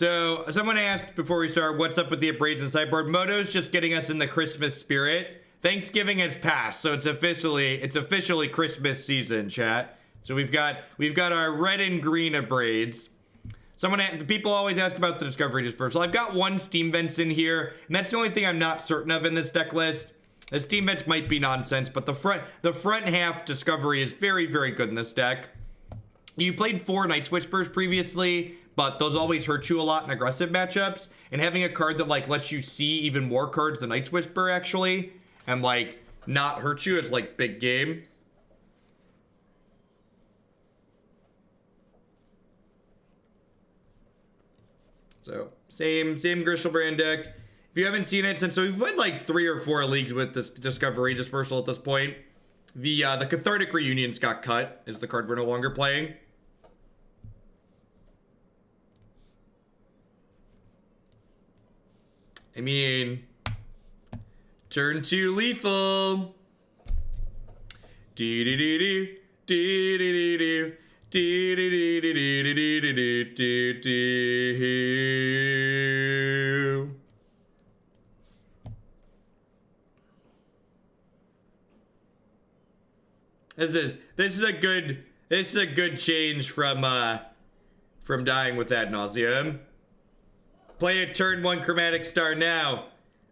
So, someone asked before we start, what's up with the Abrades and sideboard? Moto's just getting us in the Christmas spirit. Thanksgiving has passed, so it's officially Christmas season, chat. So we've got our red and green Abrades. People always ask about the Discovery Dispersal. I've got one Steam Vents in here, and that's the only thing I'm not certain of in this deck list. The Steam Vents might be nonsense, but the front half Discovery is very, very good in this deck. You played 4 Night's Whispers previously, but those always hurt you a lot in aggressive matchups. And having a card that like lets you see even more cards than Night's Whisper actually, and like not hurt you is like big game. So same Grishoalbrand deck. If you haven't seen it, since we've played like 3 or 4 leagues with this Discovery Dispersal at this point, the Cathartic Reunions got cut. Is the card we're no longer playing. I mean, turn 2 lethal. Do do do do do do do. This is a good change from dying with ad nauseum. Play a turn 1 Chromatic Star now,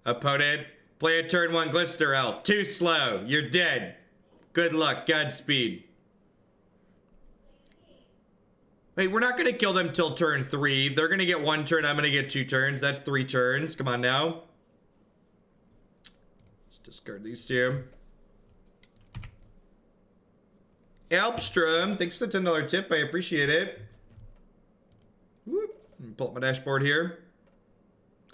opponent. Play a turn 1 Glister Elf. Too slow. You're dead. Good luck. Godspeed. Wait, we're not going to kill them till turn 3. They're going to get 1 turn. I'm going to get 2 turns. That's 3 turns. Come on now. Let's discard these 2. Alpstrom, thanks for the $10 tip. I appreciate it. Whoop. Pull up my dashboard here.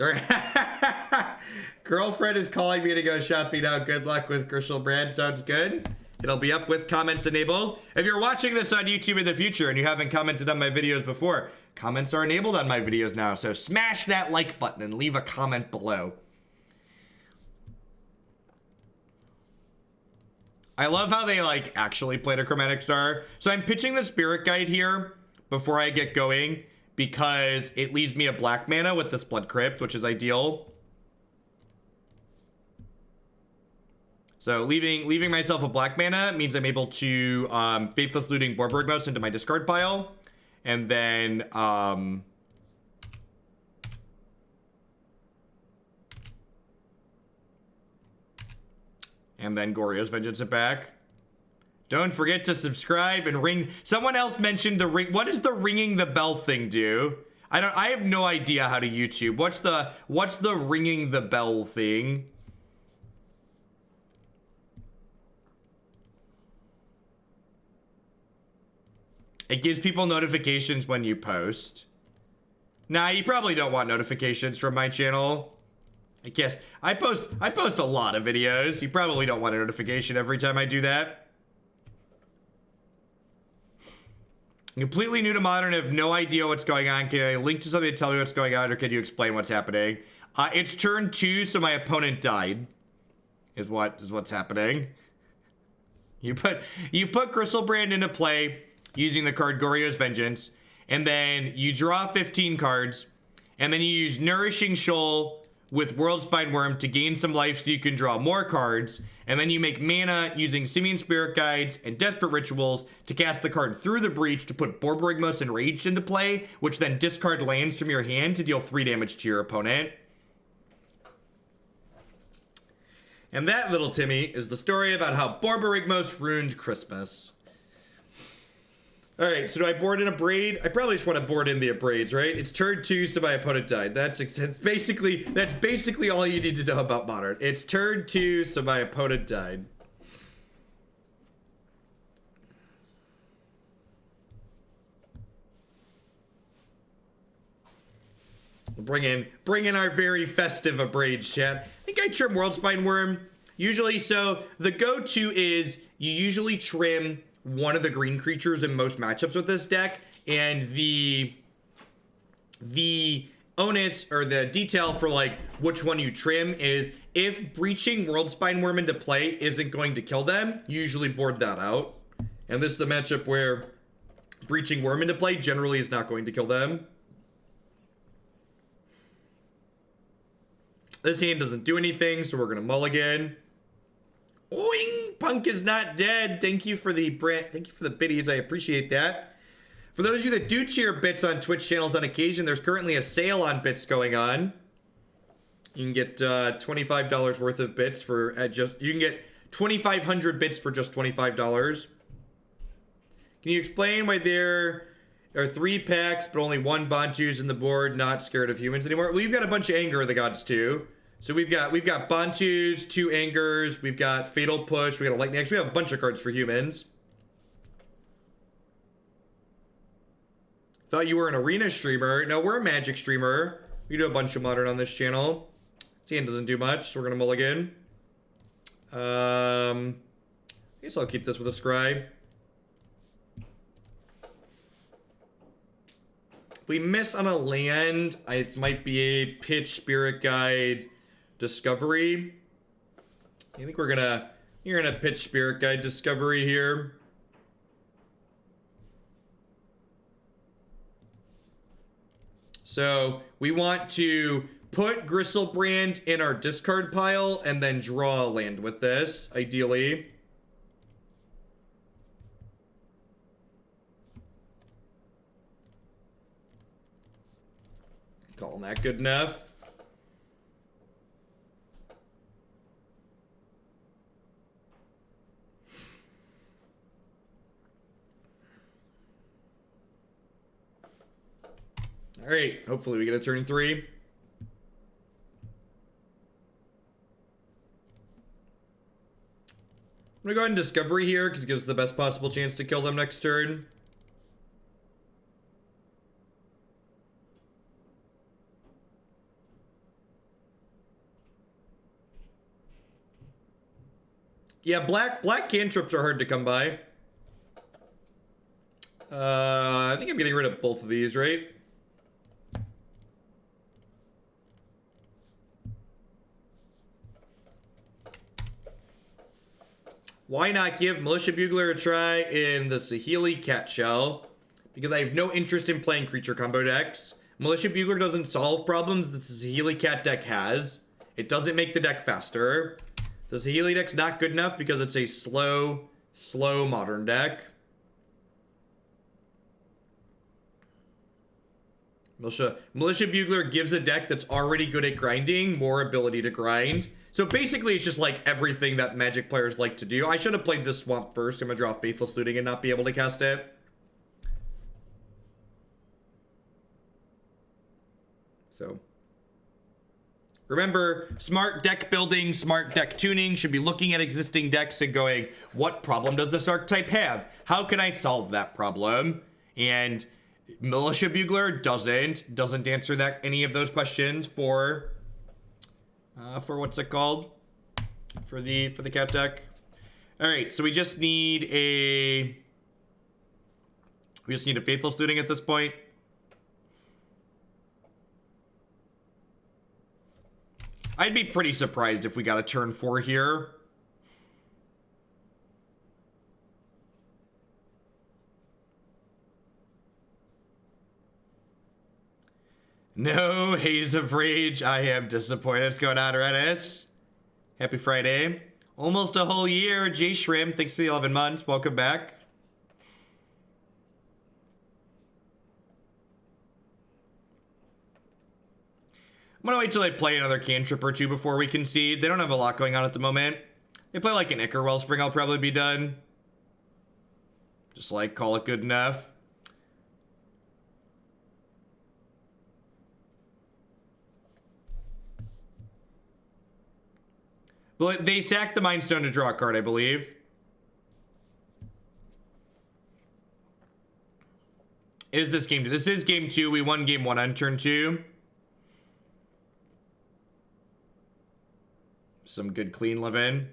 All right. Girlfriend is calling me to go shopping now. Good luck with Griselbrand. Sounds good. It'll be up with comments enabled. If you're watching this on YouTube in the future and you haven't commented on my videos before, comments are enabled on my videos now. So smash that like button and leave a comment below. I love how they like actually played a Chromatic Star. So I'm pitching the Spirit Guide here before I get going because it leaves me a black mana with this Blood Crypt, which is ideal. So leaving myself a black mana means I'm able to Faithless Looting Borborygmos into my discard pile. And then Goryo's Vengeance it back. Don't forget to subscribe and ring. Someone else mentioned the ring. What does the ringing the bell thing do? I have no idea how to YouTube. What's the ringing the bell thing? It gives people notifications when you post. Nah, you probably don't want notifications from my channel. I guess I post a lot of videos. You probably don't want a notification every time I do that. I'm completely new to Modern, have no idea what's going on. Can I link to something to tell me what's going on, or can you explain what's happening? It's turn 2, so my opponent died. Is what's happening. You put Griselbrand into play using the card Goryo's Vengeance, and then you draw 15 cards, and then you use Nourishing Shoal with Worldspine Wurm to gain some life so you can draw more cards, and then you make mana using Simian Spirit Guides and Desperate Rituals to cast the card through the breach to put Borborygmos Enraged into play, which then discard lands from your hand to deal 3 damage to your opponent. And that, little Timmy, is the story about how Borborygmos ruined Christmas. Alright, so do I board in Abrade? I probably just want to board in the Abrades, right? It's turn 2, so my opponent died. That's basically all you need to know about Modern. It's turn 2, so my opponent died. Bring in our very festive Abrades, chat. I think I trim Worldspine Wurm. Usually, so the go-to is you usually trim one of the green creatures in most matchups with this deck, and the onus or the detail for like which one you trim is if breaching Worldspine Wurm into play isn't going to kill them, you usually board that out. And this is a matchup where breaching Wurm into play generally is not going to kill them. This hand doesn't do anything, so we're gonna mulligan. Oing! Punk is not dead. Thank you for the biddies. I appreciate that. For those of you that do cheer bits on Twitch channels on occasion, there's currently a sale on bits going on. You can get $25 worth of bits for you can get 2,500 bits for just $25. Can you explain why there are 3 packs but only 1 Bontu's in the board? Not scared of humans anymore. We've got a bunch of Anger of the Gods too. So we've got Bontu's, 2 Angers, we've got Fatal Push, we got a Lightning Axe, we have a bunch of cards for humans. Thought you were an arena streamer. No, we're a Magic streamer. We do a bunch of Modern on this channel. This hand doesn't do much, so we're gonna mulligan. I guess I'll keep this with a Scry. If we miss on a land, it might be a Pitch, Spirit Guide, Discovery. I think you're gonna pitch Spirit Guide Discovery here. So we want to put Griselbrand in our discard pile and then draw a land with this, ideally. Calling that good enough. All right, hopefully we get a turn 3. I'm gonna go ahead and Discovery here because it gives us the best possible chance to kill them next turn. Yeah, black cantrips are hard to come by. I think I'm getting rid of both of these, right? Why not give Militia Bugler a try in the Saheeli Cat Shell? Because I have no interest in playing creature combo decks. Militia Bugler doesn't solve problems that the Saheeli Cat deck has. It doesn't make the deck faster. The Saheeli deck's not good enough because it's a slow modern deck. Militia Bugler gives a deck that's already good at grinding more ability to grind. So basically it's just like everything that Magic players like to do. I should have played this Swamp first. I'm gonna draw Faithless Looting and not be able to cast it. So remember, smart deck building, smart deck tuning should be looking at existing decks and going, what problem does this archetype have? How can I solve that problem? And Militia Bugler doesn't answer that any of those questions for what's it called? For the cat deck. All right, so we just need a Faithless Looting at this point. I'd be pretty surprised if we got a turn 4 here. No Haze of Rage. I am disappointed. What's going on, Redis? Happy Friday. Almost a whole year. J Shrimp, thanks for the 11 months. Welcome back. I'm gonna wait till they play another cantrip or 2 before we concede. They don't have a lot going on at the moment. They play like an Ichor Wellspring, I'll probably be done. Just like call it good enough. But they sacked the Mind Stone to draw a card, I believe. Is this game 2? This is game 2. We won game 1 on turn 2. Some good clean living.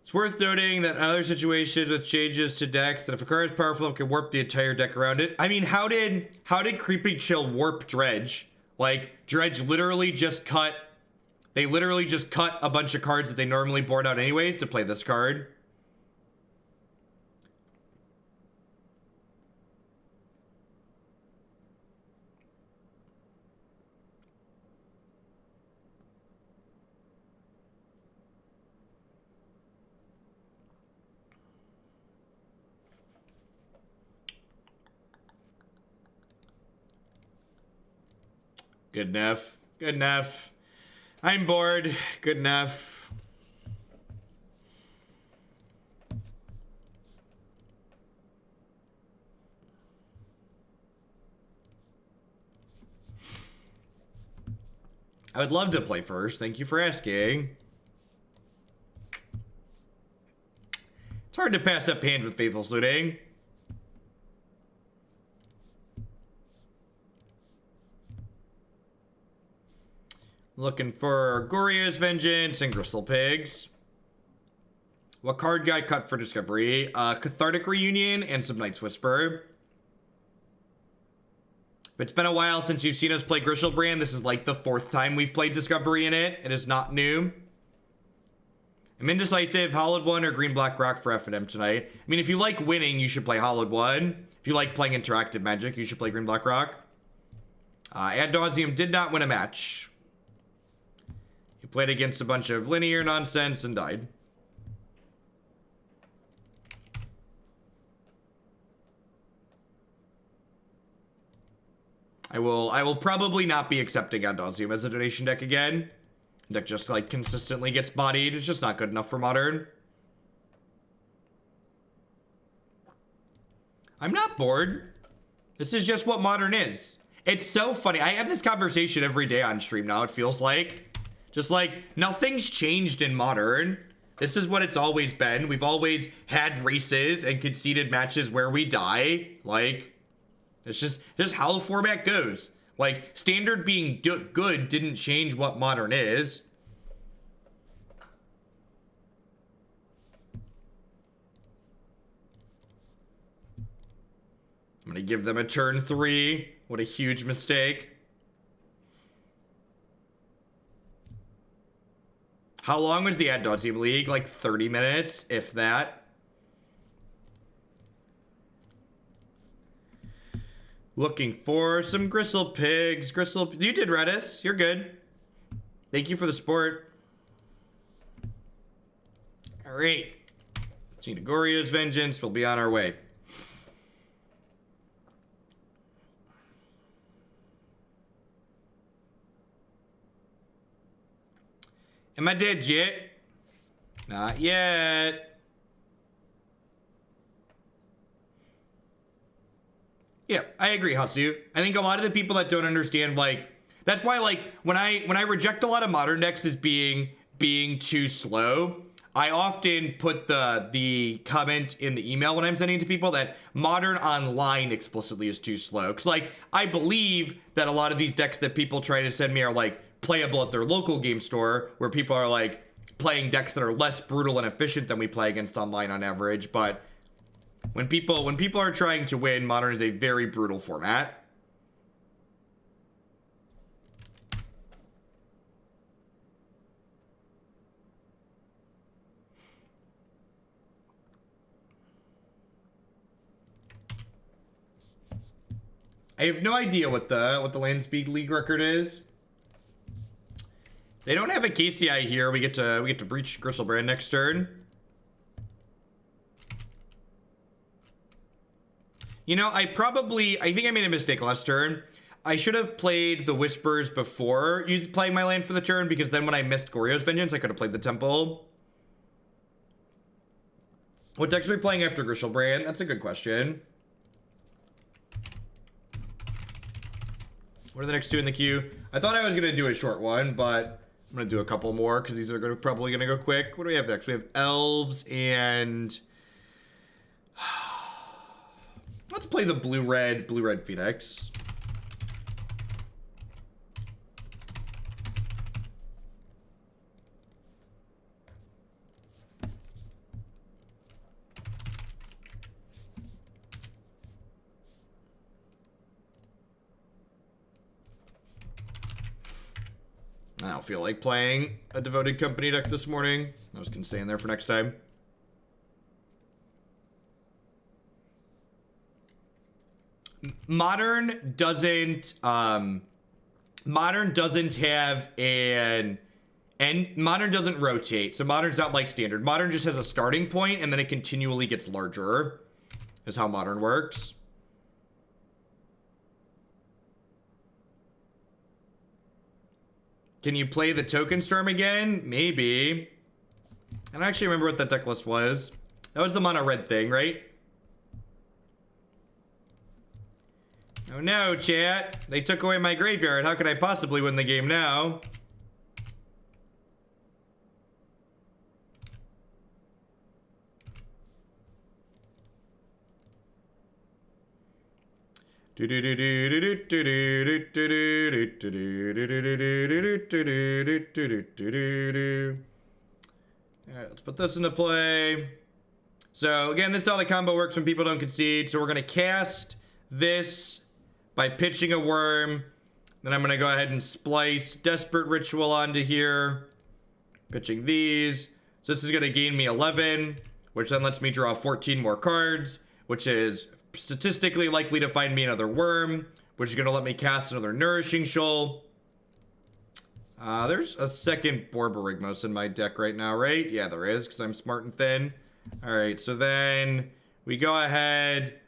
It's worth noting that in other situations with changes to decks, that if a card is powerful, it can warp the entire deck around it. I mean, how did Creeping Chill warp Dredge? Like, Dredge literally just cut They literally just cut a bunch of cards that they normally board out anyways to play this card. Good enough. Good enough. I'm bored. Good enough. I would love to play first. Thank you for asking. It's hard to pass up hands with Faithless Looting. Looking for Goryo's Vengeance and Gristle Pigs. What card got cut for Discovery? Cathartic Reunion and some Knight's Whisper. If it's been a while since you've seen us play Griselbrand, this is like the 4th time we've played Discovery in it. It is not new. I'm indecisive, Hollowed 1 or Green Black Rock for F&M tonight. I mean, if you like winning, you should play Hollowed 1. If you like playing interactive Magic, you should play Green Black Rock. Ad Nauseam did not win a match. He played against a bunch of linear nonsense and died. I will probably not be accepting Ad Nauseam as a donation deck again. That just like consistently gets bodied. It's just not good enough for Modern. I'm not bored. This is just what Modern is. It's so funny. I have this conversation every day on stream now, it feels like. Just like, nothing's changed in Modern. This is what it's always been. We've always had races and conceded matches where we die. Like, it's just how the format goes. Like, Standard being good didn't change what Modern is. I'm gonna give them a turn 3. What a huge mistake. How long was the Ad Nauseam League? Like 30 minutes, if that. Looking for some Gristle Pigs. You did Redis. You're good. Thank you for the support. All right. Gina Goryo's Vengeance. We'll be on our way. Am I dead yet? Not yet. Yeah, I agree, Hasu. I think a lot of the people that don't understand, like, that's why, like, when I reject a lot of Modern decks as being too slow, I often put the comment in the email when I'm sending it to people that Modern Online explicitly is too slow. Because, like, I believe that a lot of these decks that people try to send me are, like, playable at their local game store, where people are, like, playing decks that are less brutal and efficient than we play against online on average. But when people are trying to win, Modern is a very brutal format. I have no idea what the land speed league record is. They don't have a KCI here. We get to breach Griselbrand next turn. You know, I think I made a mistake last turn. I should have played the Whispers before playing my land for the turn, because then when I missed Goryo's Vengeance, I could have played the Temple. What decks are we playing after Griselbrand? That's a good question. What are the next two in the queue? I thought I was going to do a short one, but I'm going to do a couple more because these are probably going to go quick. What do we have next? We have Elves and... Let's play the blue-red Phoenix. don't feel like playing a Devoted Company deck this morning. I was gonna stay in there for next time. Modern doesn't have an... And Modern doesn't rotate, so Modern's not like Standard. Modern just has a starting point, and then it continually gets larger, is how Modern works. Can you play the Token Storm again? Maybe. I don't actually remember what that deck list was. That was the mono red thing, right? Oh no, chat. They took away my graveyard. How could I possibly win the game now? Alright, let's put this into play. So again, this is how the combo works when people don't concede. So we're gonna cast this by pitching a worm. Then I'm gonna go ahead and splice Desperate Ritual onto here. Pitching these. So this is gonna gain me 11, which then lets me draw 14 more cards, which is statistically likely to find me another worm, which is going to let me cast another Nourishing Shoal. There's a second Borborygmos in my deck right now, right? Yeah, there is, because I'm smart and thin. Alright, so then we go ahead.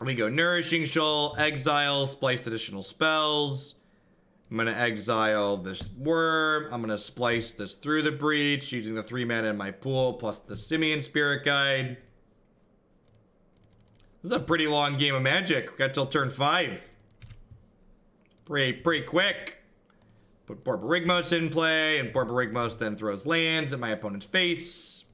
We go Nourishing Shoal, exile, splice additional spells. I'm going to exile this worm. I'm going to splice this through the breach using the 3 mana in my pool plus the Simian Spirit Guide. This is a pretty long game of Magic. We got till turn 5. Pretty quick. Put Borborygmos in play, and Borborygmos then throws lands at my opponent's face.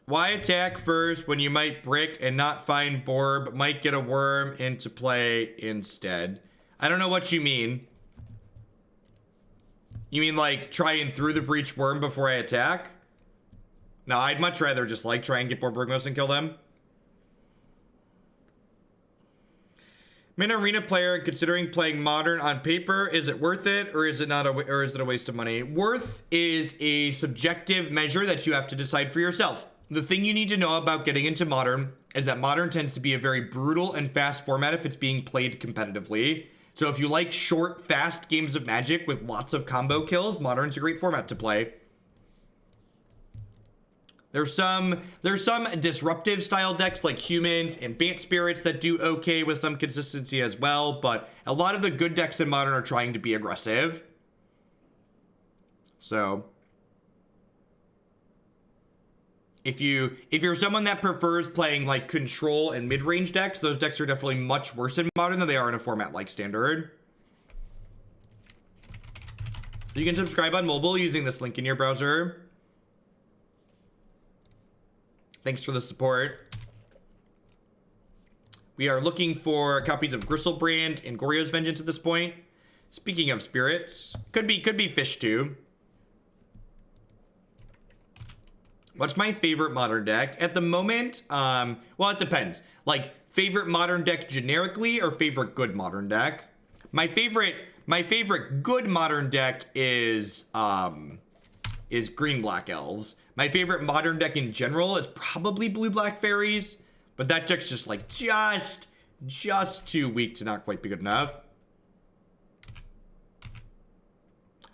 Why attack first when you might brick and not find Bor, but might get a worm into play instead? I don't know what you mean. You mean like try and through the breach worm before I attack? No, I'd much rather just like try and get Borborygmos and kill them. Main arena player and considering playing Modern on paper, is it worth it or is it not or is it a waste of money? Worth is a subjective measure that you have to decide for yourself. The thing you need to know about getting into Modern is that Modern tends to be a very brutal and fast format if it's being played competitively. So if you like short, fast games of Magic with lots of combo kills, Modern's a great format to play. There's some disruptive style decks like Humans and Bant Spirits that do okay with some consistency as well, but a lot of the good decks in Modern are trying to be aggressive. So if you're someone that prefers playing like control and mid-range decks, those decks are definitely much worse in Modern than they are in a format like Standard. You can subscribe on mobile using this link in your browser. Thanks for the support. We are looking for copies of Griselbrand and Goryo's Vengeance at this point. Speaking of spirits, could be fish too. What's my favorite Modern deck at the moment? Well, it depends. Like favorite Modern deck generically or favorite good Modern deck. My favorite good Modern deck is Green Black Elves. My favorite Modern deck in general is probably Blue Black Fairies, but that deck's just like just too weak to not quite be good enough.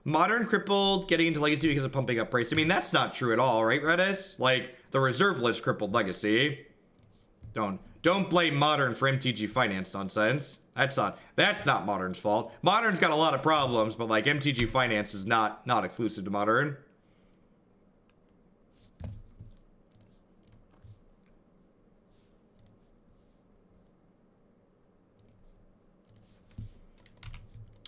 Modern crippled, getting into Legacy because of pumping up price. I mean, that's not true at all, right, Redis? Like the reserve list crippled Legacy. Don't blame Modern for MTG Finance nonsense. That's not Modern's fault. Modern's got a lot of problems, but like MTG Finance is not exclusive to Modern.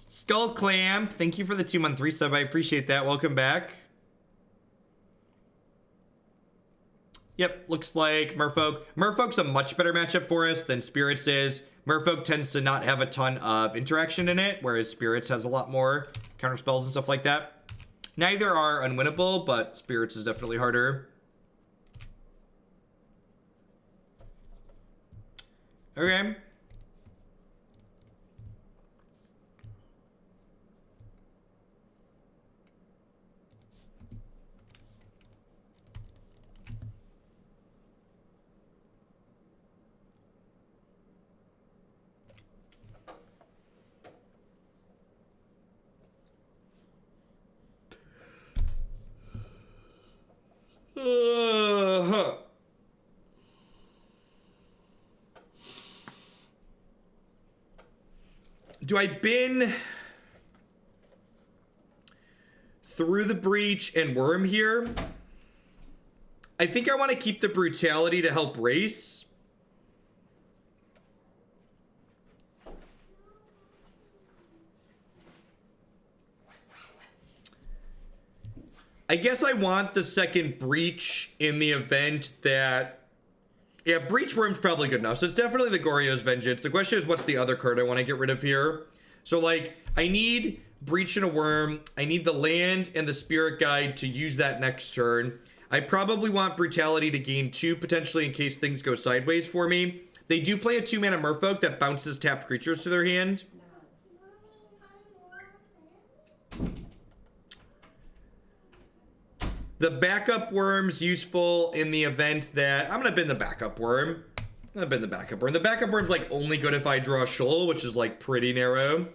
Skull Clamp, thank you for the 2-month resub. I appreciate that. Welcome back. Yep, looks like Merfolk. Merfolk's a much better matchup for us than Spirits is. Merfolk tends to not have a ton of interaction in it, whereas Spirits has a lot more counter spells and stuff like that. Neither are unwinnable, but Spirits is definitely harder. Okay. Do I bin through the breach and Wurm here? I think I want to keep the brutality to help race. I guess I want the second breach in the event that... Yeah, breach Wurm's probably good enough. So it's definitely the Goryo's Vengeance. The question is, what's the other card I want to get rid of here? So, like, I need breach and a Wurm. I need the land and the spirit guide to use that next turn. I probably want brutality to gain 2, potentially in case things go sideways for me. They do play a 2-mana Merfolk that bounces tapped creatures to their hand. The backup Wurm's useful in the event that... I'm going to bin the backup Wurm. The backup Wurm's, like, only good if I draw a Shoal, which is, like, pretty narrow.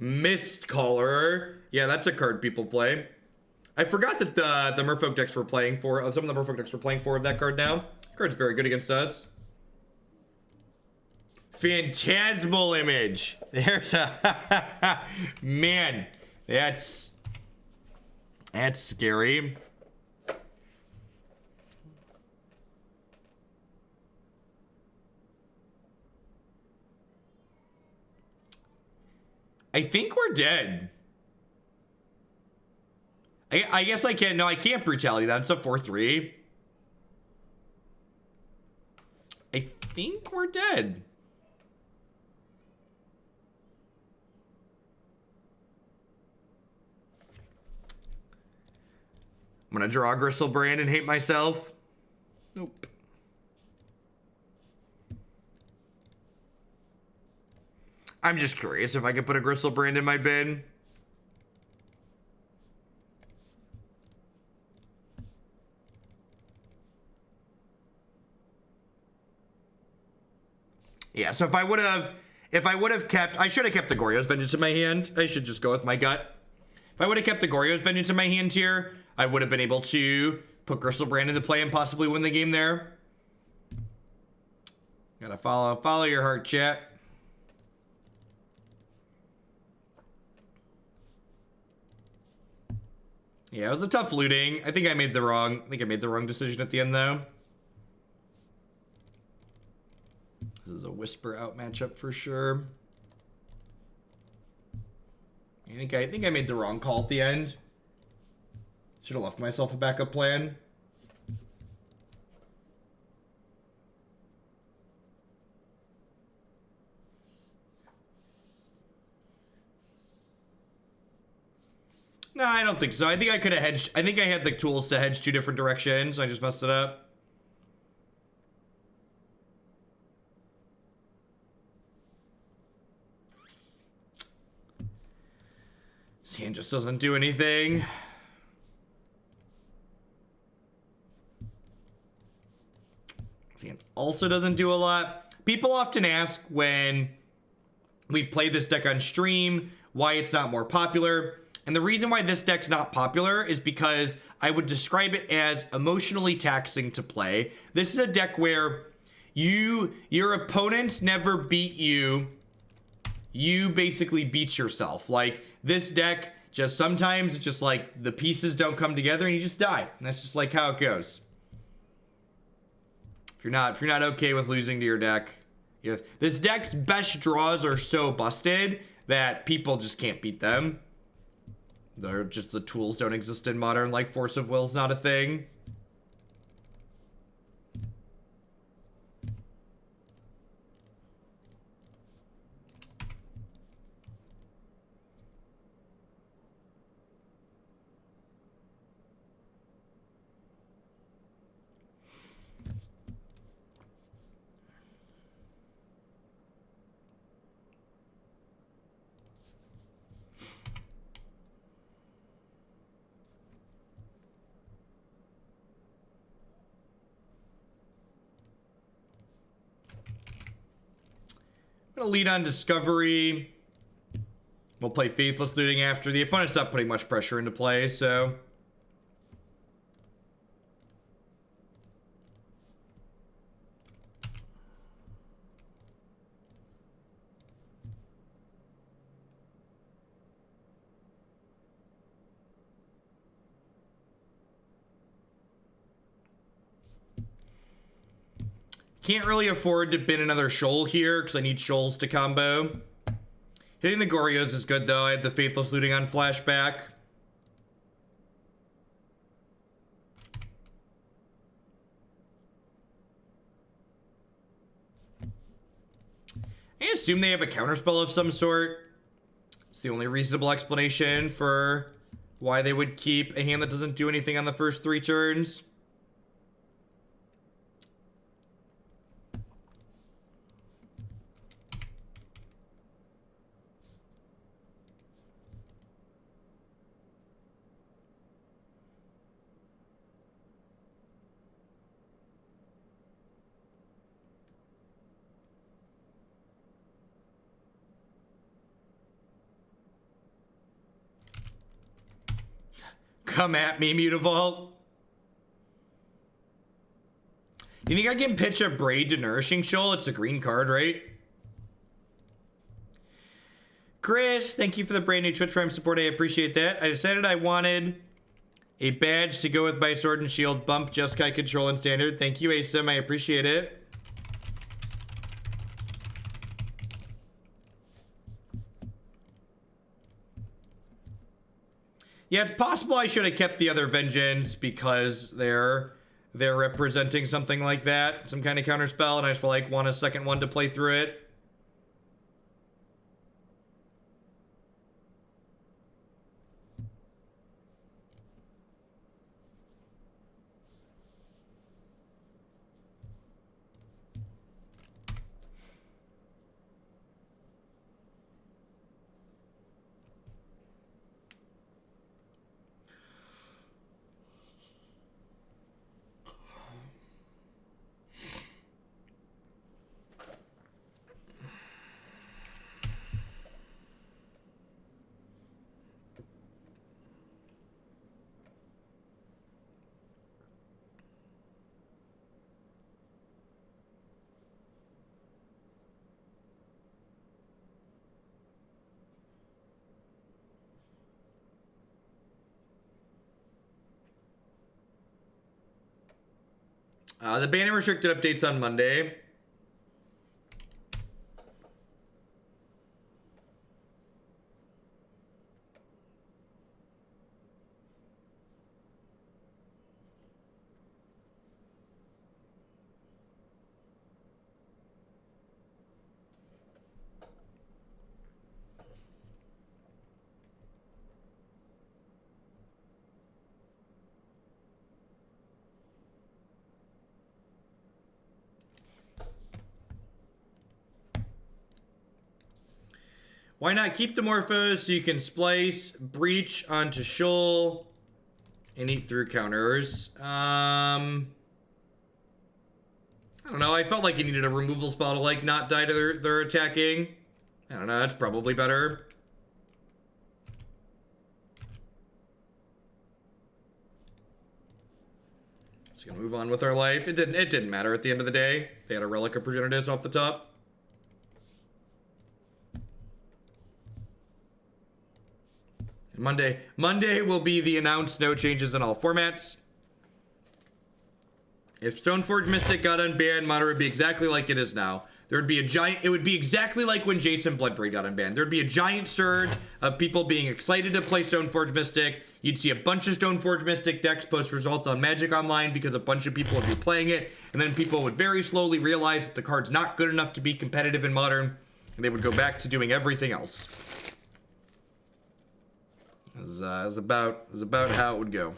Mistcaller. Yeah, that's a card people play. I forgot that the Merfolk decks were playing for... some of the Merfolk decks were playing for that card now. This card's very good against us. Phantasmal Image. There's a... Man... That's scary. I think we're dead. I guess I can't. No, I can't brutality. That's a 4/3. I think we're dead. I'm gonna draw Griselbrand and hate myself. Nope. I'm just curious if I could put a Griselbrand in my bin. Yeah, so if I would have kept, I should have kept the Goryo's Vengeance in my hand. I should just go with my gut. If I would have kept the Goryo's Vengeance in my hand here, I would have been able to put Griselbrand into play and possibly win the game there. Gotta follow your heart, chat. Yeah, it was a tough looting. I think I made the wrong decision at the end though. This is a Whisper out matchup for sure. I think I made the wrong call at the end. Should have left myself a backup plan. No, I don't think so. I think I could have hedged. I think I had the tools to hedge 2 different directions. I just messed it up. This hand just doesn't do anything. Also doesn't do a lot. People often ask when we play this deck on stream why it's not more popular. And the reason why this deck's not popular is because I would describe it as emotionally taxing to play. This is a deck where your opponents never beat you. You basically beat yourself. Like, this deck, just sometimes it's just like the pieces don't come together and you just die. And that's just like how it goes. If you're not okay with losing to your deck, this deck's best draws are so busted that people just can't beat them. They're just, the tools don't exist in Modern, like Force of Will's not a thing. Gonna lead on Discovery. We'll play Faithless Looting after. The opponent's not putting much pressure into play, so... Can't really afford to bin another Shoal here because I need Shoals to combo. Hitting the Goryos is good though. I have the Faithless Looting on flashback. I assume they have a counterspell of some sort. It's the only reasonable explanation for why they would keep a hand that doesn't do anything on the first 3 turns. Come at me, Mutavault. You think I can pitch Abrade to Nourishing Shoal? It's a green card, right? Chris, thank you for the brand new Twitch Prime support. I appreciate that. I decided I wanted a badge to go with my Sword and Shield bump, Jeskai control and standard. Thank you, Asim. I appreciate it. Yeah, it's possible I should have kept the other Vengeance because they're representing something like that, some kind of counterspell, and I just like want a second one to play through it. The banner restricted updates on Monday. Why not keep the Morphos so you can splice, breach onto Shoal, and eat through counters? I don't know. I felt like you needed a removal spell to like not die to their attacking. I don't know. That's probably better. Just gonna move on with our life. It didn't matter at the end of the day. They had a Relic of Progenitus off the top. Monday will be the announced no changes in all formats. If Stoneforge Mystic got unbanned, Modern would be exactly like it is now. There would be a giant, it would be exactly like when Jason Bloodbraid got unbanned. There'd be a giant surge of people being excited to play Stoneforge Mystic. You'd see a bunch of Stoneforge Mystic decks post results on Magic Online because a bunch of people would be playing it. And then people would very slowly realize that the card's not good enough to be competitive in Modern. And they would go back to doing everything else. Is about how it would go.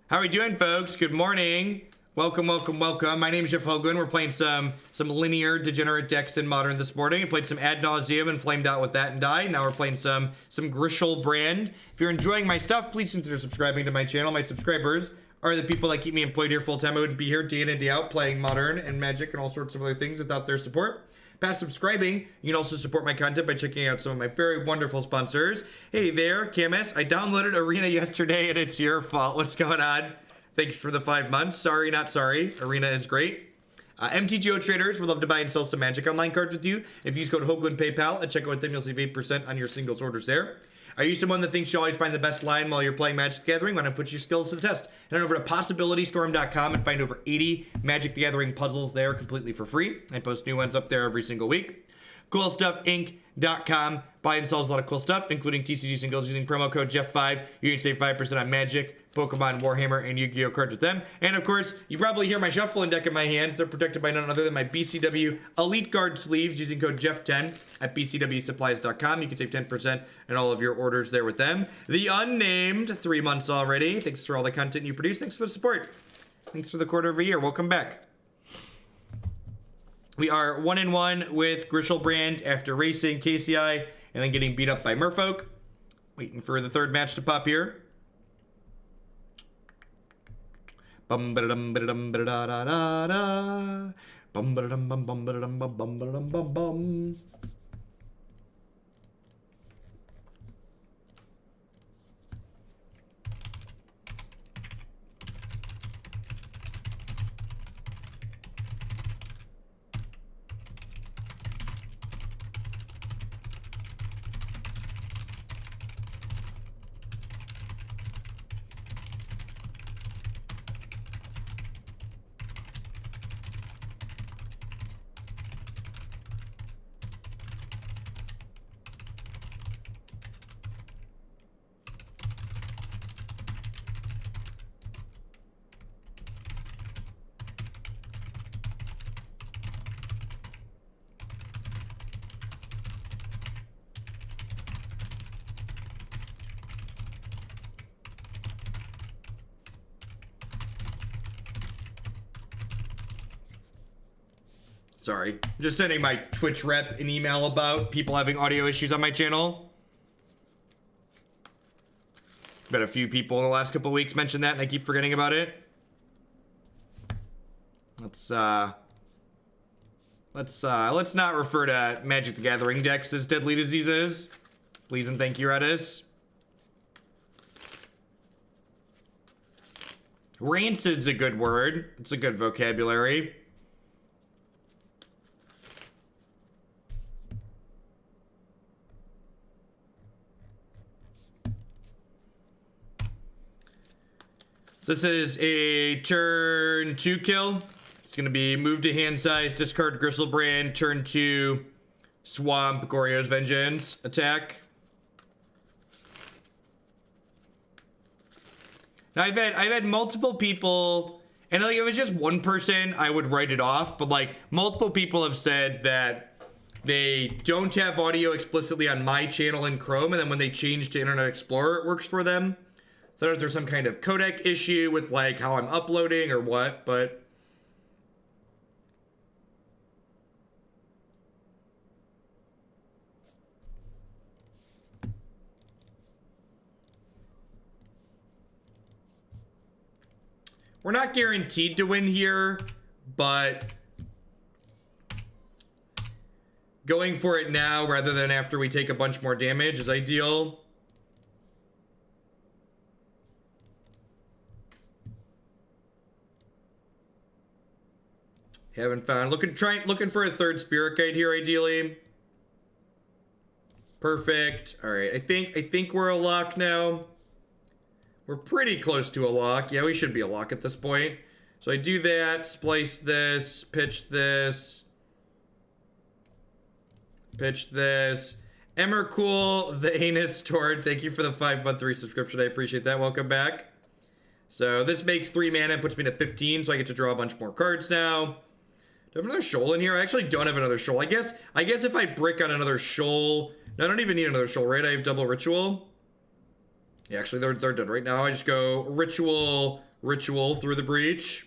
How are we doing, folks? Good morning. Welcome. My name is Jeff Hoagland. We're playing some linear degenerate decks in Modern this morning. I played some Ad Nauseam and flamed out with that and died. Now we're playing some Grishoalbrand. If you're enjoying my stuff, please consider subscribing to my channel. My subscribers are the people that keep me employed here full time. I wouldn't be here day in and day out playing Modern and Magic and all sorts of other things without their support. Past subscribing, you can also support my content by checking out some of my very wonderful sponsors. Hey there, Camus. I downloaded Arena yesterday and it's your fault. What's going on? Thanks for the 5 months. Sorry, not sorry. Arena is great. MTGO traders would love to buy and sell some Magic Online cards with you. If you use code Hoagland PayPal at checkout with them, you'll save 8% on your singles orders there. Are you someone that thinks you always find the best line while you're playing Magic the Gathering? Why not put your skills to the test? Head over to possibilitystorm.com and find over 80 Magic the Gathering puzzles there completely for free. I post new ones up there every single week. CoolStuffInc.com. Buy and sells a lot of cool stuff, including TCG singles using promo code Jeff5. You can save 5% on Magic, Pokemon, Warhammer, and Yu-Gi-Oh cards with them. And of course, you probably hear my shuffling deck in my hands. They're protected by none other than my BCW Elite Guard sleeves using code Jeff10 at bcwsupplies.com. You can save 10% on all of your orders there with them. The Unnamed, 3 months already. Thanks for all the content you produce. Thanks for the support. Thanks for the quarter of a year. Welcome back. We are 1-1 with Griselbrand after racing KCI and then getting beat up by Merfolk. Waiting for the third match to pop here. Bum ba dum ba dum ba da da da da. Bum ba dum bum bum ba dum bum bum ba dum bum bum. Sorry, I'm just sending my Twitch rep an email about people having audio issues on my channel. Bet a few people in the last couple weeks mentioned that and I keep forgetting about it. Let's not refer to Magic the Gathering decks as deadly diseases. Please and thank you, Redis. Rancid's a good word. It's a good vocabulary. This is a turn 2 kill. It's going to be move to hand size, discard Griselbrand, turn 2, swamp Goryo's Vengeance, attack. Now I've had multiple people, and like if it was just one person, I would write it off, but like multiple people have said that they don't have audio explicitly on my channel in Chrome, and then when they change to Internet Explorer, it works for them. So I don't know if there's some kind of codec issue with like how I'm uploading or what, but we're not guaranteed to win here, but going for it now rather than after we take a bunch more damage is ideal. Haven't found. Looking for a third Spirit Guide here, ideally. Perfect. All right. I think we're a lock now. We're pretty close to a lock. Yeah, we should be a lock at this point. So I do that. Splice this. Pitch this. Pitch this. Emmercool, the Anus Tord. Thank you for the 5-month resubscription. I appreciate that. Welcome back. So this makes 3 mana and puts me to 15, so I get to draw a bunch more cards now. Do I have another Shoal in here? I actually don't have another Shoal. I guess if I brick on another Shoal... No, I don't even need another Shoal, right? I have double Ritual. Yeah, actually, they're dead right now. I just go Ritual through the breach.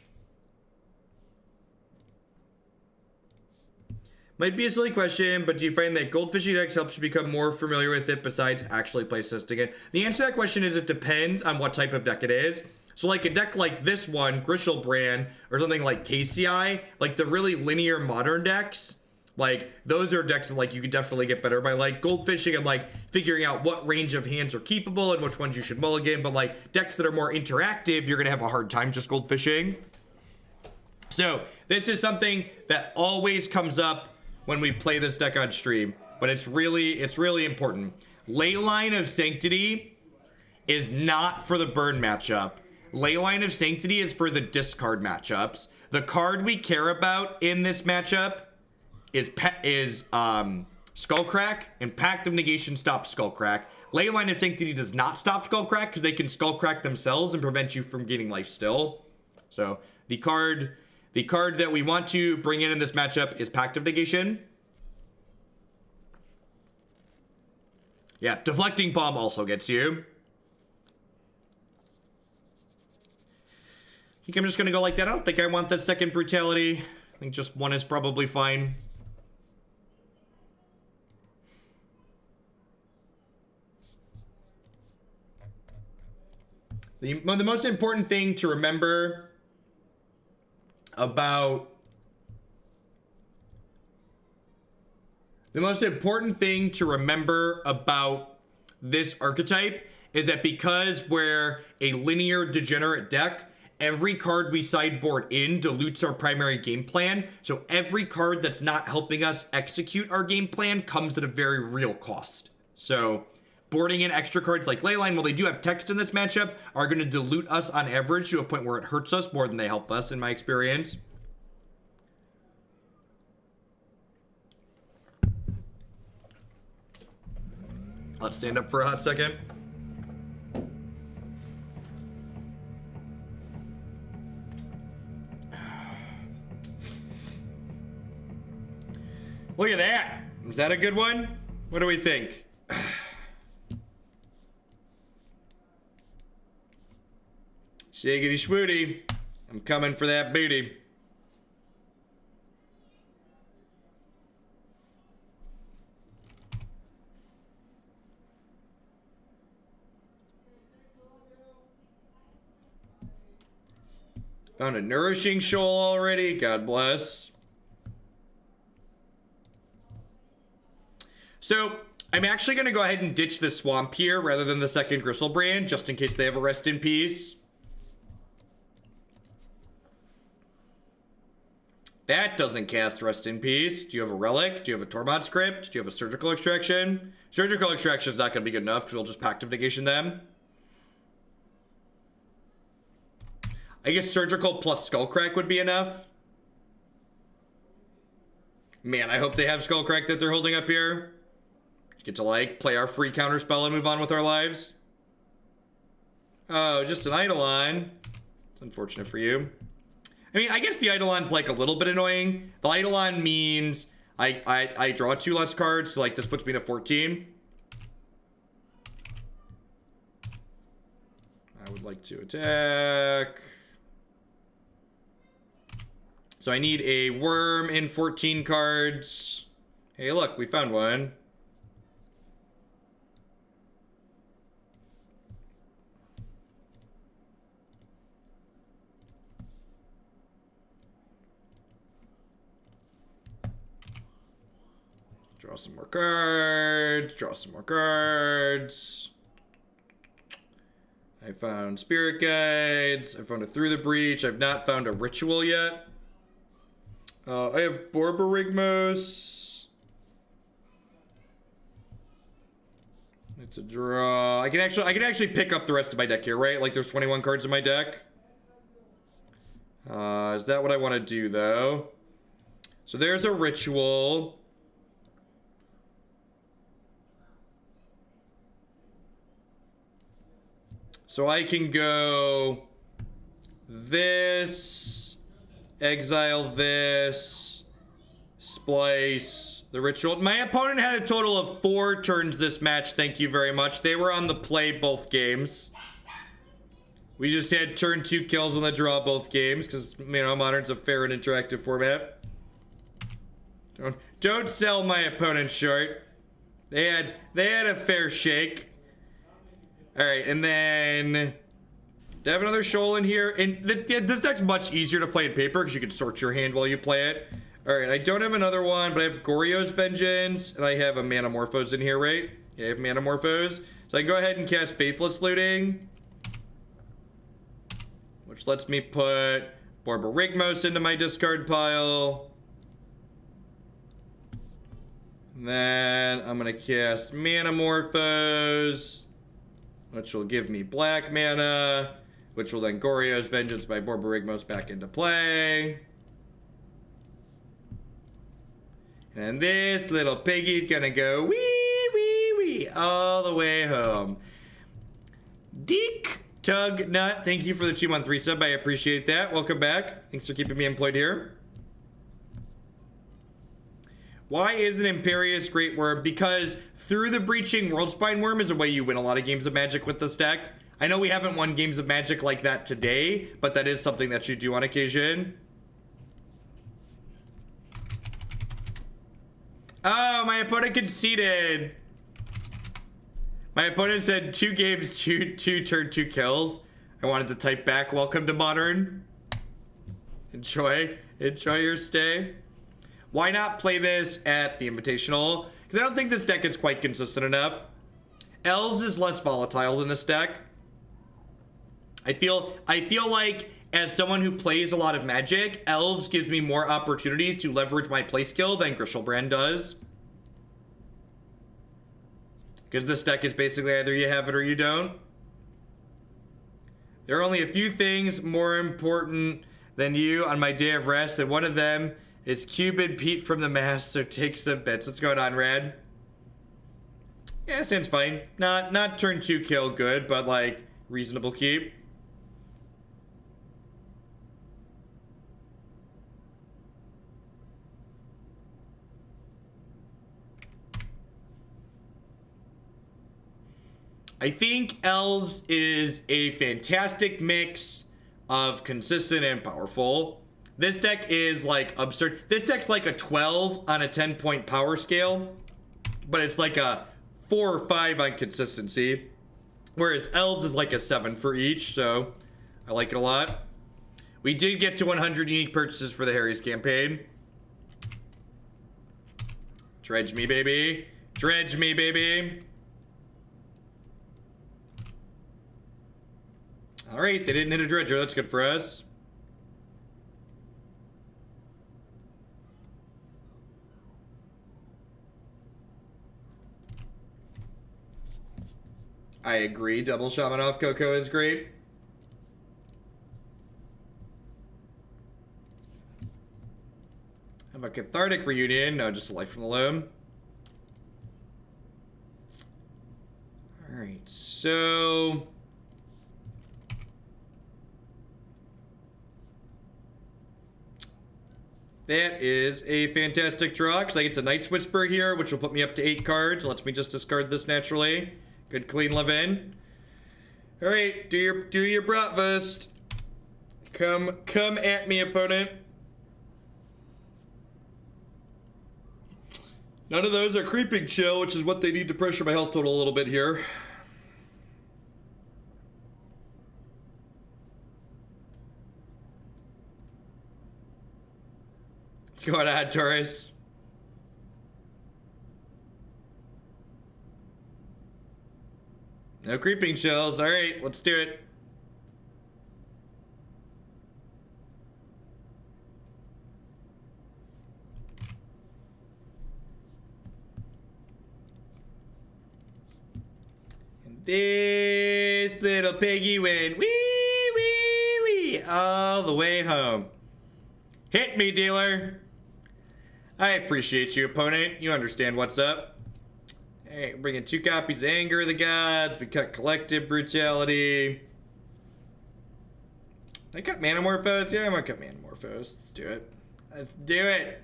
Might be a silly question, but do you find that goldfishing decks helps you become more familiar with it besides actually playtesting it? The answer to that question is it depends on what type of deck it is. So like a deck like this one, Grishoalbrand, or something like KCI, like the really linear modern decks, like those are decks that like you could definitely get better by like goldfishing and like figuring out what range of hands are keepable and which ones you should mulligan. But like decks that are more interactive, you're gonna have a hard time just goldfishing. So this is something that always comes up when we play this deck on stream. but it's really important. Leyline of Sanctity is not for the burn matchup. Leyline of Sanctity is for the discard matchups. The card we care about in this matchup is Skullcrack, and Pact of Negation stops Skullcrack. Leyline of Sanctity does not stop Skullcrack because they can Skullcrack themselves and prevent you from gaining life still. So the card that we want to bring in this matchup is Pact of Negation. Yeah, Deflecting Bomb also gets you. I think I'm just gonna go like that. I don't think I want the second Brutality. I think just one is probably fine. The most important thing to remember about this archetype is that because we're a linear degenerate deck, every card we sideboard in dilutes our primary game plan. So every card that's not helping us execute our game plan comes at a very real cost. So boarding in extra cards like Leyline, while they do have text in this matchup, are going to dilute us on average to a point where it hurts us more than they help us, in my experience. Let's stand up for a hot second. Look at that. Is that a good one? What do we think? Shiggity schwooty. I'm coming for that booty. Found a Nourishing Shoal already. God bless. So I'm actually going to go ahead and ditch the swamp here rather than the second Griselbrand, just in case they have a rest in peace. That doesn't cast rest in peace. Do you have a relic? Do you have a Tormod's Crypt? Do you have a surgical extraction? Surgical extraction is not going to be good enough because we'll just Pact of Negation them. I guess surgical plus Skullcrack would be enough. Man, I hope they have Skullcrack that they're holding up here. Get to like play our free counter spell and move on with our lives. Oh, just an Eidolon. It's unfortunate for you. I mean, I guess the Eidolon's like a little bit annoying. The Eidolon means I draw 2 less cards, so like this puts me to 14. I would like to attack. So I need a worm in 14 cards. Hey, look, we found one. Draw some more cards. Draw some more cards. I found Spirit Guides. I found a Through the Breach. I've not found a Ritual yet. I have Borborygmos. It's a draw. I can actually pick up the rest of my deck here, right? Like there's 21 cards in my deck. Is that what I want to do though? So there's a Ritual. So I can go this, exile this, splice the Ritual. My opponent had a total of 4 turns this match. Thank you very much. They were on the play both games. We just had turn 2 kills on the draw both games because, you know, Modern's a fair and interactive format. Don't sell my opponent short. They had a fair shake. All right, and then do I have another Shoal in here? And this deck's much easier to play in paper because you can sort your hand while you play it. All right, I don't have another one, but I have Goryo's Vengeance, and I have a Manamorphose in here, right? Yeah, I have Manamorphose. So I can go ahead and cast Faithless Looting, which lets me put Borborygmos into my discard pile. Then I'm gonna cast Manamorphose, which will give me black mana, which will then Goryo's Vengeance by Borborygmos back into play. And this little piggy's gonna go wee wee wee all the way home. Deek Tug Nut, thank you for the 2-month resub. I appreciate that. Welcome back. Thanks for keeping me employed here. Why isn't Imperious Great Wurm? Because through the Breaching Worldspine Wurm is a way you win a lot of games of Magic with this deck. I know we haven't won games of Magic like that today, but that is something that you do on occasion. Oh, my opponent conceded. My opponent said 2 games, 2 turn, 2 kills. I wanted to type back, welcome to Modern. Enjoy your stay. Why not play this at the Invitational? Because I don't think this deck is quite consistent enough. Elves is less volatile than this deck. I feel like as someone who plays a lot of Magic, Elves gives me more opportunities to leverage my play skill than Grishoalbrand does. Because this deck is basically either you have it or you don't. There are only a few things more important than you on my day of rest, and one of them is Cupid Pete from the Mast, so take some bets. What's going on, Rad? Yeah, sounds fine. Not turn 2 kill good, but like reasonable keep. I think Elves is a fantastic mix of consistent and powerful. This deck is like absurd. This deck's like a 12 on a 10-point power scale, but it's like a 4 or 5 on consistency. Whereas Elves is like a 7 for each, so I like it a lot. We did get to 100 unique purchases for the Harry's campaign. Dredge me, baby. Dredge me, baby. All right, they didn't hit a dredger. That's good for us. I agree. Double Shaman off Coco is great. How about Cathartic Reunion? No, just Life from the Loam. All right, so that is a fantastic draw, because I get to Night's Whisper here, which will put me up to 8 cards. Lets me just discard this naturally. Good clean Levin. All right, do your bratwurst. Come at me, opponent. None of those are Creeping Chill, which is what they need to pressure my health total a little bit here. What's going on, Taurus? No Creeping Shells. All right, let's do it. And this little piggy went wee, wee, wee all the way home. Hit me, dealer. I appreciate you, opponent. You understand what's up. Hey, we're bringing 2 copies of Anger of the Gods. We cut Collective Brutality. I cut Manamorphose? Yeah, I'm gonna cut Manamorphose. Let's do it. Let's do it.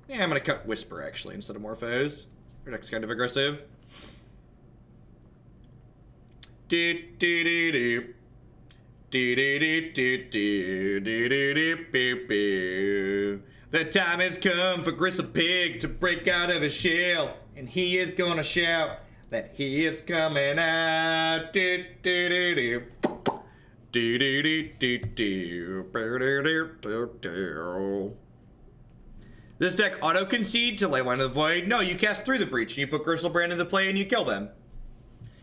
Yeah, I'm gonna cut Whisper, actually, instead of Morphose. Our deck's kind of aggressive. Do do do do. Do do do do do do do do boo boo. The time has come for Griselbrand to break out of his shell, and he is gonna shout that he is coming out. Do do do do. Do do do do do. Do do. This deck auto concede to Leyline of the Void. No, you cast through the breach and you put Griselbrand into play and you kill them.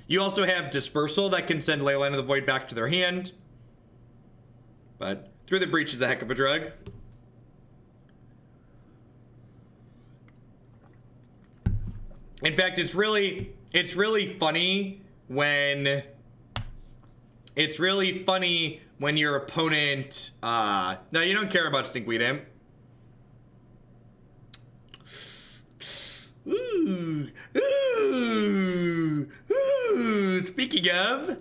You also have Dispersal that can send Leyline of the Void back to their hand. But through the breach is a heck of a drug. In fact, it's really funny when your opponent no, you don't care about Stinkweed Imp. Ooh. Speaking of,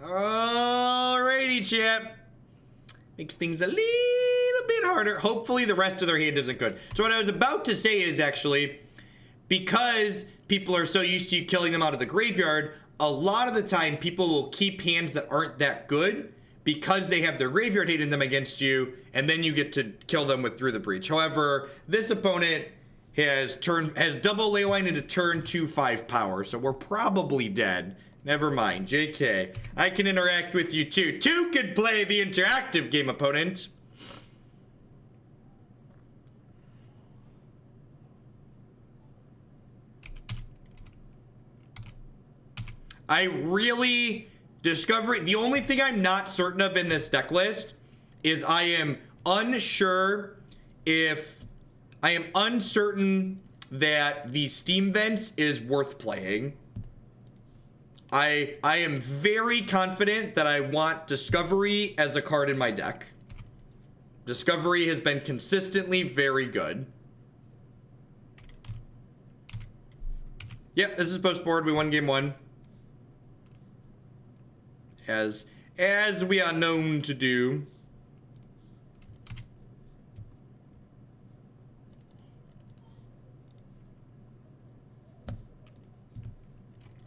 alrighty, chap. Makes things a little bit harder. Hopefully the rest of their hand isn't good. So what I was about to say is actually, because people are so used to you killing them out of the graveyard, a lot of the time people will keep hands that aren't that good because they have their graveyard hating them against you, and then you get to kill them with Through the Breach. However, this opponent has double Leyline into turn 2 5 power, so we're probably dead. Never mind, JK. I can interact with you too. Two could play the interactive game, opponent. The only thing I'm not certain of in this deck list is I am uncertain that the Steam Vents is worth playing. I am very confident that I want Discovery as a card in my deck. Discovery has been consistently very good. Yep, this is post board. We won game 1. As we are known to do.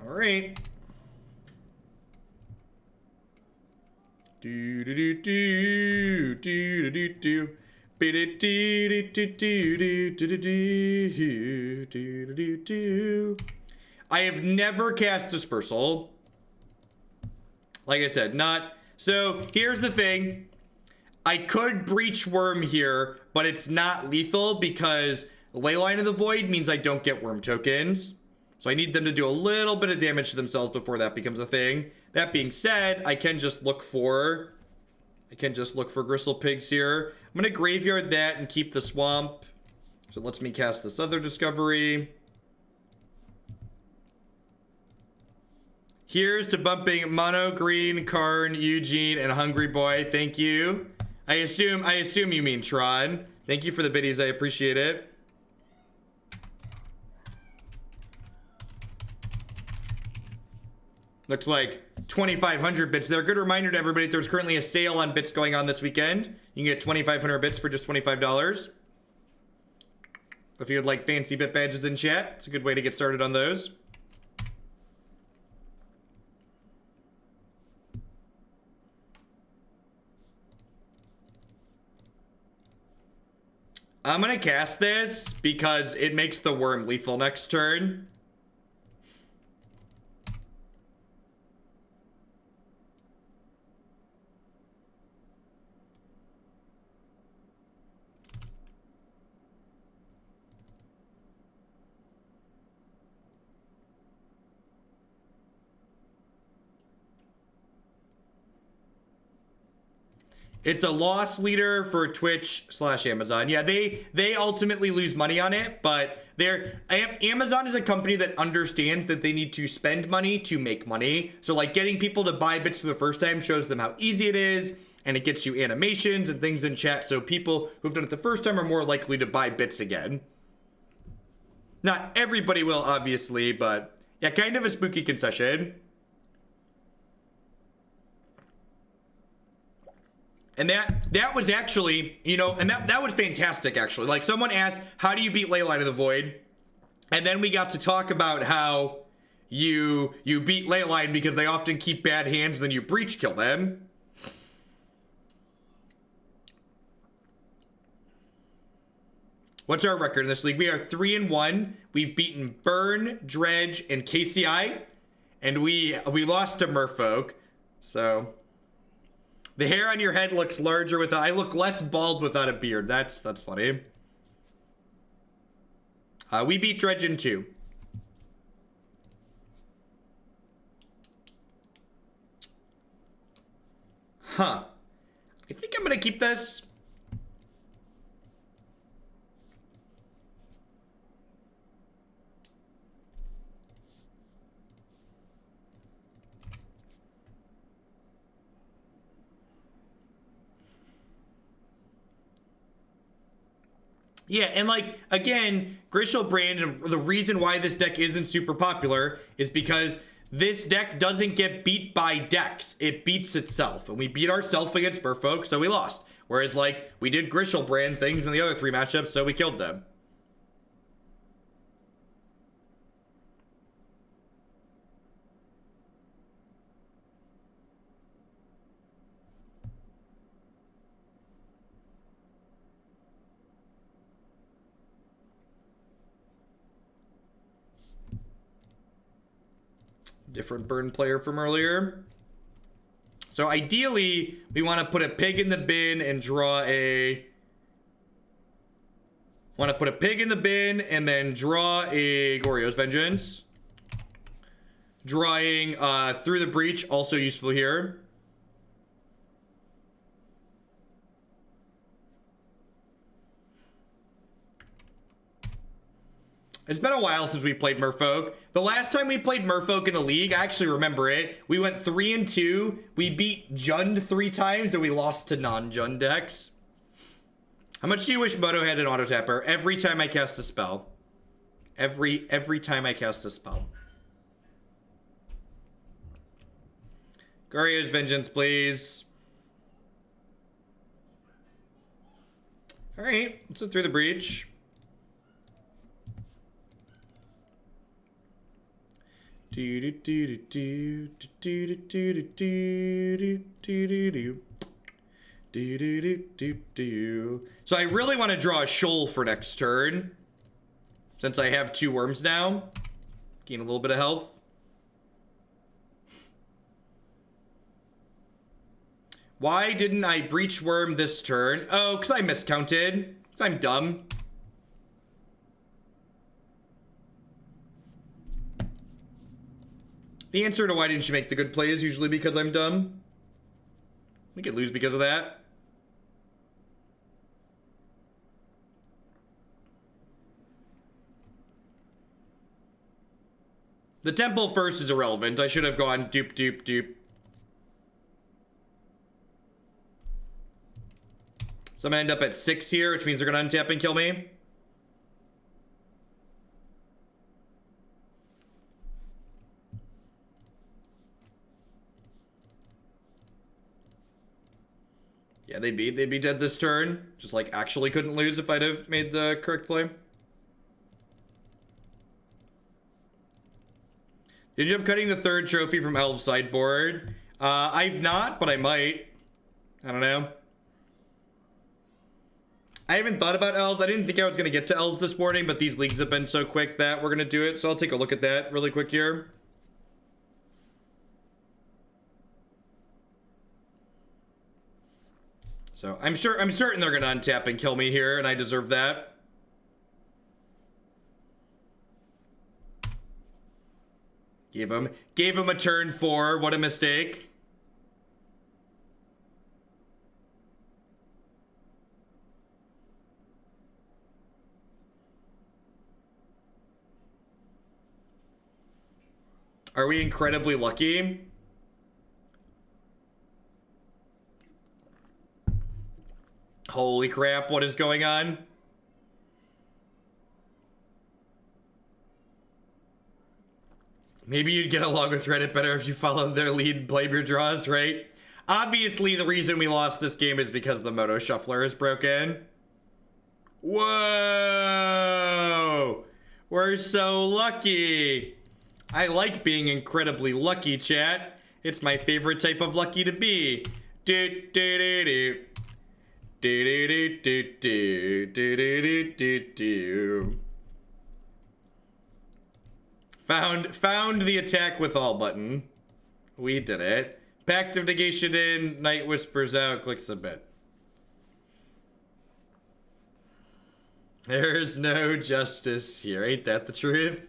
All right. I have never cast Dispersal. Like I said, not. So here's the thing. I could Breach Wurm here, but it's not lethal because Leyline of the Void means I don't get Wurm tokens. So I need them to do a little bit of damage to themselves before that becomes a thing. That being said, I can just look for Gristle Pigs here. I'm gonna graveyard that and keep the swamp. So it lets me cast this other Discovery. Here's to bumping Mono, Green, Karn, Eugene, and Hungry Boy. Thank you. I assume you mean Tron. Thank you for the biddies. I appreciate it. Looks like 2,500 bits there. Good reminder to everybody, there's currently a sale on bits going on this weekend. You can get 2,500 bits for just $25. If you would like fancy bit badges in chat, it's a good way to get started on those. I'm gonna cast this because it makes the Wurm lethal next turn. It's a loss leader for Twitch/Amazon. Yeah, they ultimately lose money on it, but Amazon is a company that understands that they need to spend money to make money. So like getting people to buy bits for the first time shows them how easy it is, and it gets you animations and things in chat. So people who've done it the first time are more likely to buy bits again. Not everybody will, obviously, but yeah, kind of a spooky concession. And that was actually, you know, and that was fantastic, actually. Like, someone asked, how do you beat Leyline of the Void? And then we got to talk about how you beat Leyline because they often keep bad hands, then you breach kill them. What's our record in this league? We are 3-1. We've beaten Burn, Dredge, and KCI. And we lost to Merfolk. So... the hair on your head looks larger without... I look less bald without a beard. That's funny. We beat Dredge in 2. Huh. I think I'm gonna keep this. Yeah, and like, again, Grishoalbrand, and the reason why this deck isn't super popular is because this deck doesn't get beat by decks. It beats itself. And we beat ourselves against Merfolk, so we lost. Whereas, like, we did Grishoalbrand things in the other 3 matchups, so we killed them. Different burn player from earlier. So ideally, we want to put a pig in the bin and draw a... Want to put a pig in the bin and then draw a Goryo's Vengeance. Drawing Through the Breach, also useful here. It's been a while since we played Merfolk. The last time we played Merfolk in a league, I actually remember it. We went 3-2. We beat Jund 3 times and we lost to non-Jund decks. How much do you wish Moto had an auto tapper? Every time I cast a spell. Every time I cast a spell. Goryo's Vengeance, please. Alright, let's go Through the Breach. So I really want to draw a shoal for next turn, since I have 2 worms now. Gain a little bit of health. Why didn't I breach worm this turn? Oh, because I miscounted. Because I'm dumb. The answer to why didn't you make the good play is usually because I'm dumb. We could lose because of that. The temple first is irrelevant. I should have gone dupe, dupe, dupe. So I'm gonna end up at 6 here, which means they're gonna untap and kill me. Yeah, they'd be dead this turn. Just like actually couldn't lose if I'd have made the correct play. Did you end up cutting the 3rd trophy from Elves sideboard? I've not, but I might. I don't know. I haven't thought about Elves. I didn't think I was going to get to Elves this morning, but these leagues have been so quick that we're going to do it. So I'll take a look at that really quick here. So I'm certain they're gonna untap and kill me here, and I deserve that. Gave him a turn 4. What a mistake. Are we incredibly lucky? Holy crap, what is going on? Maybe you'd get along with Reddit better if you followed their lead, blame your draws, right? Obviously, the reason we lost this game is because the Moto Shuffler is broken. Whoa! We're so lucky. I like being incredibly lucky, chat. It's my favorite type of lucky to be. Do do do do. Do do do do do do do do. Found the attack with all button. We did it. Pact of Negation in, Night Whispers out, click submit. There's no justice here. Ain't that the truth?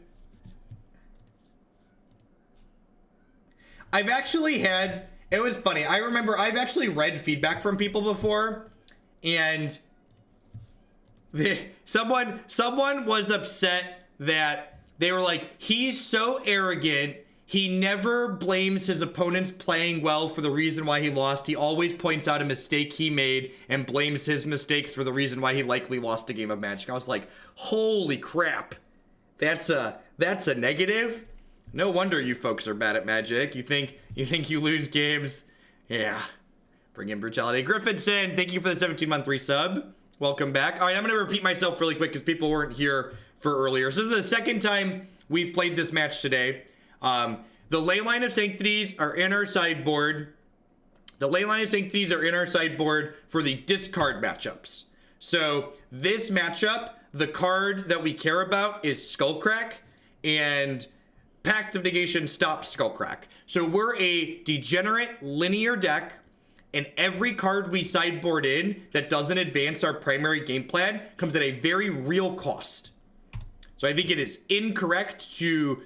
I've actually had, it was funny. I remember I've actually read feedback from people before, and someone was upset that they were like, he's so arrogant. He never blames his opponents playing well for the reason why he lost. He always points out a mistake he made and blames his mistakes for the reason why he likely lost a game of Magic. I was like, holy crap. That's a negative? No wonder you folks are bad at Magic. You think you lose games? Yeah. Bring in Brutality. Griffinson, thank you for the 17-month resub. Welcome back. All right, I'm going to repeat myself really quick because people weren't here for earlier. So this is the second time we've played this match today. The Leyline of Sanctities are in our sideboard. The Leyline of Sanctities are in our sideboard for the discard matchups. So this matchup, the card that we care about is Skullcrack, and Pact of Negation stops Skullcrack. So we're a degenerate linear deck, and every card we sideboard in that doesn't advance our primary game plan comes at a very real cost. So I think it is incorrect to,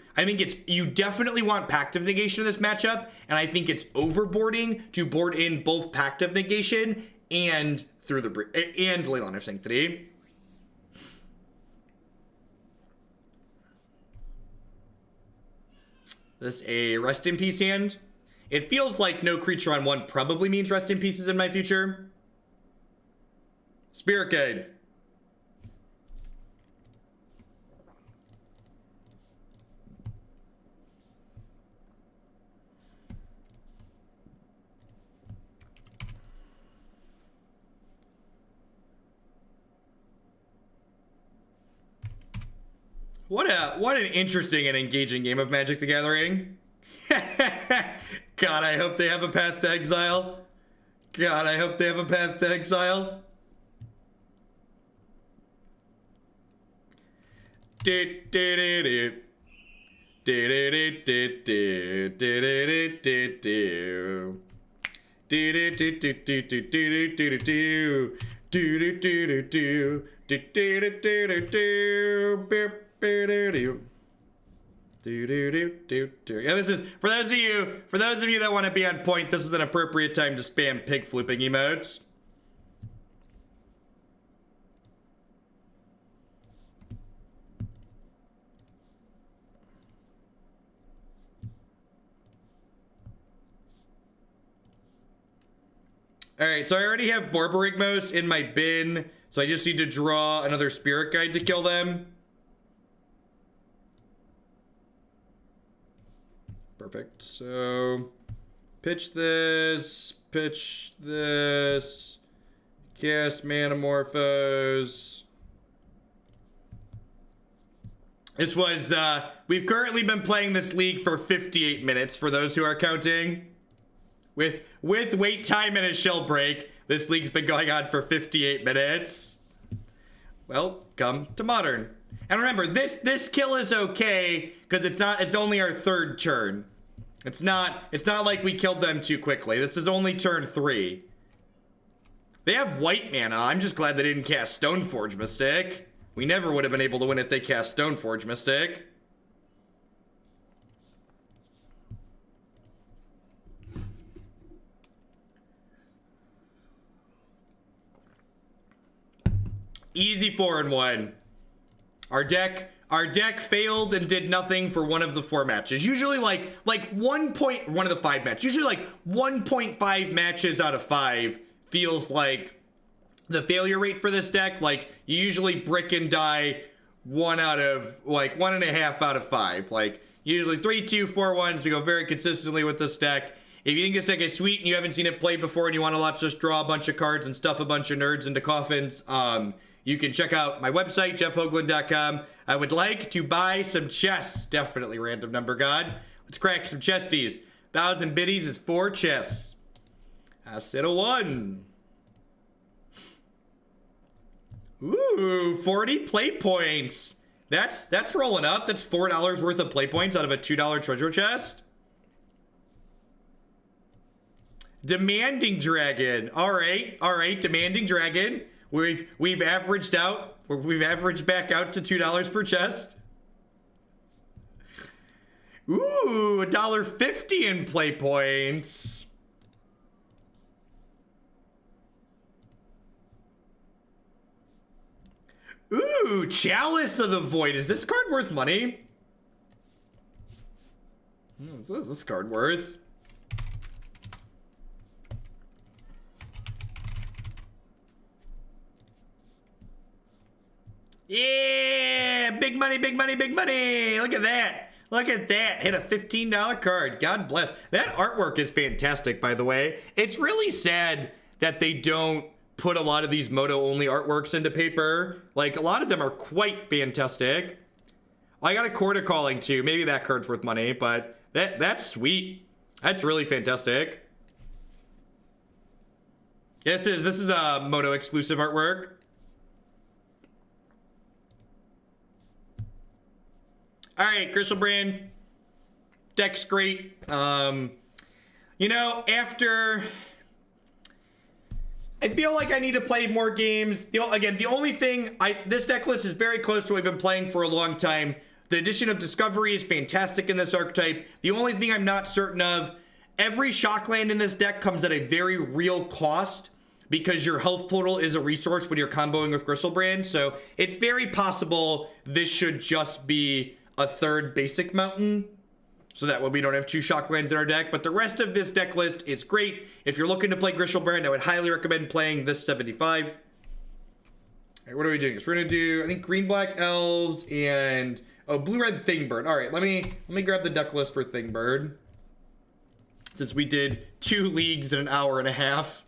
you definitely want Pact of Negation in this matchup, and I think it's overboarding to board in both Pact of Negation and Leyline of Sanctity. This a Rest in Peace hand. It feels like no creature on one probably means Rest in Pieces in my future. Spirit Guide. What an interesting and engaging game of Magic the Gathering. God, I hope they have a Path to Exile. God, I hope they have a Path to Exile. Yeah, this is for those of you that want to be on point. This is an appropriate time to spam pig flooping emotes. All right, so I already have Borborygmos in my bin, so I just need to draw another Spirit Guide to kill them. Perfect. So pitch this, cast Manamorphose. This was, we've currently been playing this league for 58 minutes for those who are counting. With wait time and a shell break, this league's been going on for 58 minutes. Welcome to Modern. And remember, this kill is okay because it's only our third turn. It's not like we killed them too quickly. This is only turn 3. They have white mana. I'm just glad they didn't cast Stoneforge Mystic. We never would have been able to win if they cast Stoneforge Mystic. Easy 4-1. Our deck failed and did nothing for one of the 4 matches. Usually like one of the 5 matches. Usually like 1.5 matches out of 5 feels like the failure rate for this deck. Like you usually brick and die 1.5 out of 5. Like usually 3, 2, 4, 1s. We go very consistently with this deck. If you think this deck is sweet and you haven't seen it played before and you want to just draw a bunch of cards and stuff a bunch of nerds into coffins, you can check out my website, jeffhoagland.com. I would like to buy some chests. Definitely random number god. Let's crack some chesties. 1,000 biddies is 4 chests. I said a 1. Ooh, 40 play points. That's rolling up. That's $4 worth of play points out of a $2 treasure chest. Demanding Dragon. All right, Demanding Dragon. We've averaged back out to $2 per chest. Ooh, $1.50 in play points. Ooh, Chalice of the Void. Is this card worth money? What's this card worth? Yeah! Big money, big money, big money! Look at that! Look at that! Hit a $15 card. God bless. That artwork is fantastic, by the way. It's really sad that they don't put a lot of these Moto-only artworks into paper. Like, a lot of them are quite fantastic. I got a Quarter Calling, too. Maybe that card's worth money, but that's sweet. That's really fantastic. This is a Moto exclusive artwork. All right, Griselbrand. Deck's great. You know, after... I feel like I need to play more games. Again, the only thing... This deck list is very close to what I've been playing for a long time. The addition of Discovery is fantastic in this archetype. The only thing I'm not certain of... Every Shockland in this deck comes at a very real cost because your health total is a resource when you're comboing with Griselbrand. So it's very possible this should just be a third basic mountain. So that way we don't have 2 Shocklands in our deck. But the rest of this deck list is great. If you're looking to play Grishoalbrand, I would highly recommend playing this 75. All right, what are we doing? So we're going to do, I think, Green-Black Elves and... Oh, Blue-Red Thingbird. All right, let me grab the deck list for Thingbird. Since we did 2 leagues in an hour and a half.